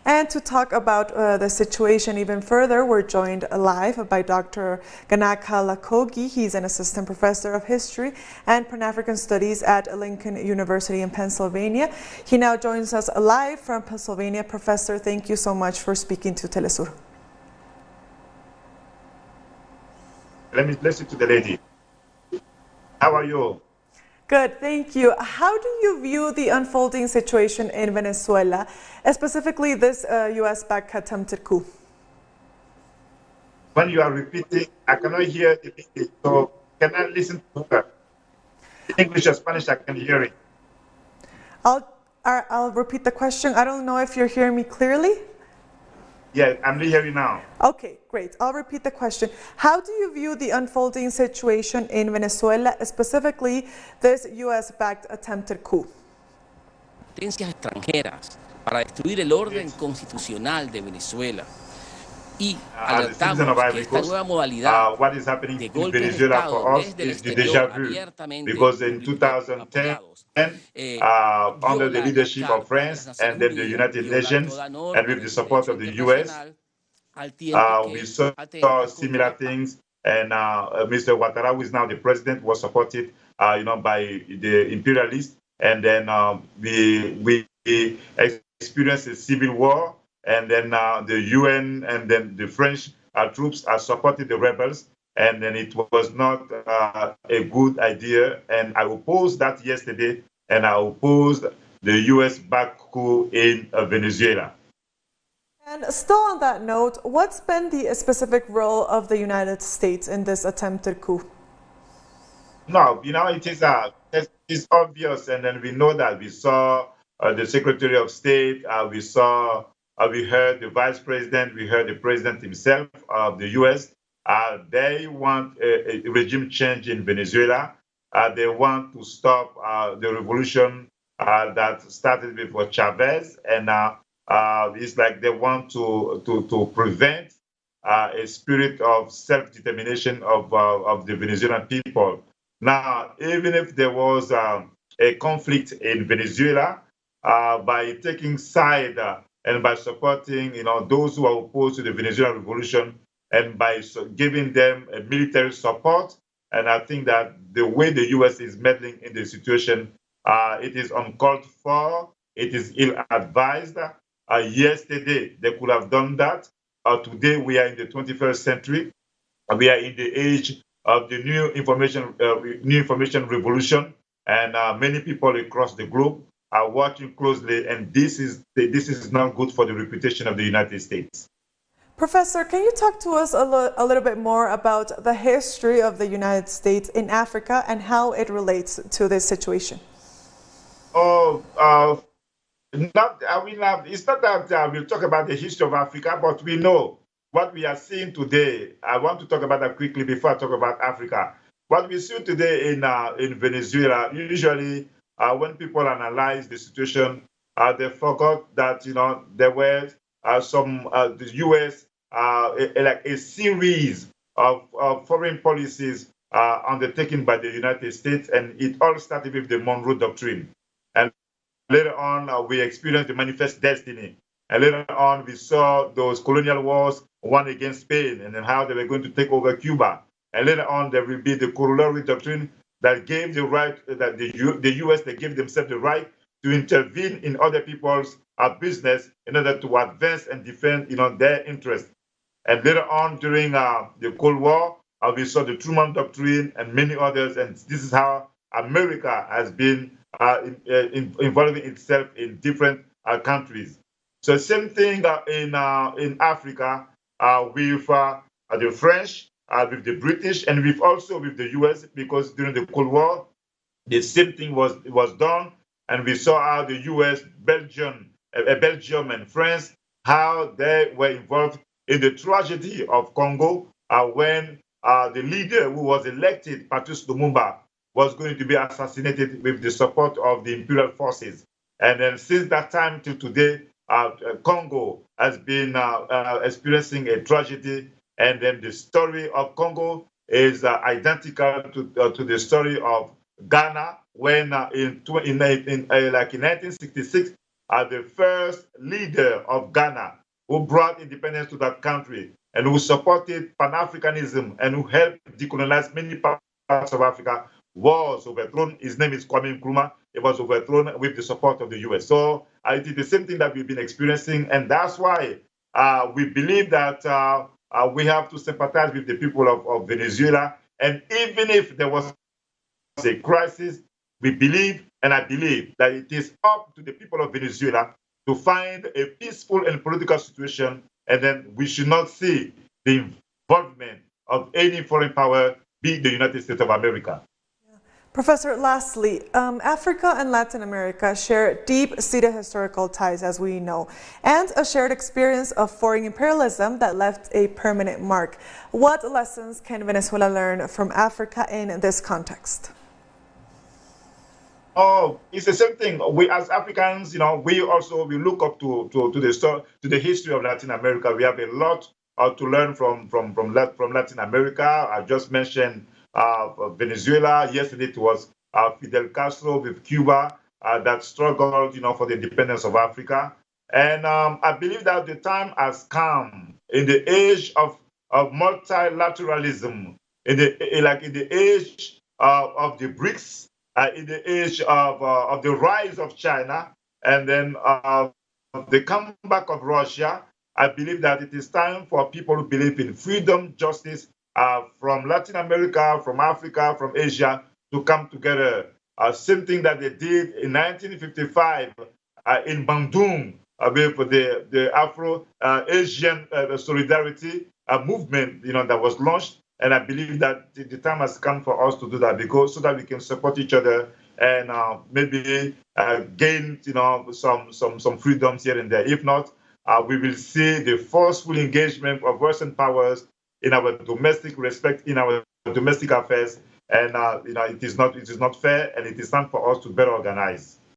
And to talk about the situation even further, we're joined live by Dr. Gnaka Lagoke. He's an assistant professor of history and Pan-African studies at Lincoln University in Pennsylvania. He now joins us live from Pennsylvania. Professor, thank you so much for speaking to Telesur. Let me listen to the lady. How are you? Good, thank you. How do you view the unfolding situation in Venezuela, specifically this U.S.-backed attempted coup? When you are repeating, I cannot hear the lady, so can I listen to her? English or Spanish, I can hear it. I'll repeat the question. I don't know if you're hearing me clearly. Yeah, I'm hearing now. Okay, great. I'll repeat the question. How do you view the unfolding situation in Venezuela, specifically this U.S.-backed attempted coup? Potencias extranjeras para destruir el orden constitucional de Venezuela. Y alertamos que esta nueva modalidad de golpes de Estado desde el exterior abiertamente because in 2010, under the leadership of France and then the United Nations and with the support of the US, we saw similar things, and Mr. Ouattara, who is now the president, was supported by the imperialists, and then we experienced a civil war. And then the UN and then the French troops supported the rebels, and then it was not a good idea. And I opposed that yesterday, and I opposed the US-backed coup in Venezuela. And still on that note, what's been the specific role of the United States in this attempted coup? No, it is obvious, and then we know that we saw the Secretary of State, we heard the vice president, we heard the president himself of the U.S. They want a regime change in Venezuela. They want to stop the revolution that started with Chavez, and it's like they want to prevent a spirit of self-determination of the Venezuelan people. Now, even if there was a conflict in Venezuela, by taking side and by supporting, those who are opposed to the Venezuelan revolution, and by giving them a military support. And I think that the way the U.S. is meddling in the situation, it is uncalled for. It is ill-advised. Yesterday, they could have done that. Today, we are in the 21st century. We are in the age of the new information revolution, and many people across the globe are watching closely, and this is not good for the reputation of the United States. Professor, can you talk to us a little bit more about the history of the United States in Africa and how it relates to this situation? It's not that we'll talk about the history of Africa, but we know what we are seeing today. I want to talk about that quickly before I talk about Africa. What we see today in Venezuela, usually when people analyze the situation, they forgot that there were the U.S. Like a series of foreign policies undertaken by the United States, and it all started with the Monroe Doctrine. And later on, we experienced the Manifest Destiny. And later on, we saw those colonial wars, one against Spain, and then how they were going to take over Cuba. And later on, there will be the Corollary Doctrine that gave the right, that the U.S., they gave themselves the right to intervene in other people's business in order to advance and defend their interests. And later on, during the Cold War, we saw the Truman Doctrine and many others, and this is how America has been involving itself in different countries. So same thing in Africa with the French, with the British, and with the US, because during the Cold War, the same thing was done, and we saw how the US, Belgium, and France, how they were involved in the tragedy of Congo when the leader who was elected, Patrice Lumumba, was going to be assassinated with the support of the imperial forces. And then since that time till today, Congo has been experiencing a tragedy, and then the story of Congo is identical to the story of Ghana, when in 1966 the first leader of Ghana who brought independence to that country and who supported Pan-Africanism and who helped decolonize many parts of Africa, was overthrown. His name is Kwame Nkrumah. He was overthrown with the support of the US. So it is the same thing that we've been experiencing, and that's why we believe that we have to sympathize with the people of Venezuela. And even if there was a crisis, we believe, and I believe, that it is up to the people of Venezuela to find a peaceful and political situation, and then we should not see the involvement of any foreign power, be the United States of America. Professor, lastly, Africa and Latin America share deep-seated historical ties, as we know, and a shared experience of foreign imperialism that left a permanent mark. What lessons can Venezuela learn from Africa in this context? Oh, it's the same thing. We, as Africans, we look up to the history of Latin America. We have a lot to learn from Latin America. I just mentioned Venezuela. Yesterday it was Fidel Castro with Cuba that struggled, for the independence of Africa. And I believe that the time has come in the age of multilateralism, in the age of the BRICS. In the age of the rise of China and then the comeback of Russia, I believe that it is time for people who believe in freedom, justice from Latin America, from Africa, from Asia to come together. Same thing that they did in 1955 in Bandung with the Afro-Asian solidarity movement, that was launched. And I believe that the time has come for us to do that, because so that we can support each other and maybe gain, some freedoms here and there. If not, we will see the forceful engagement of Western powers in our domestic affairs, and it is not fair, and it is time for us to better organize.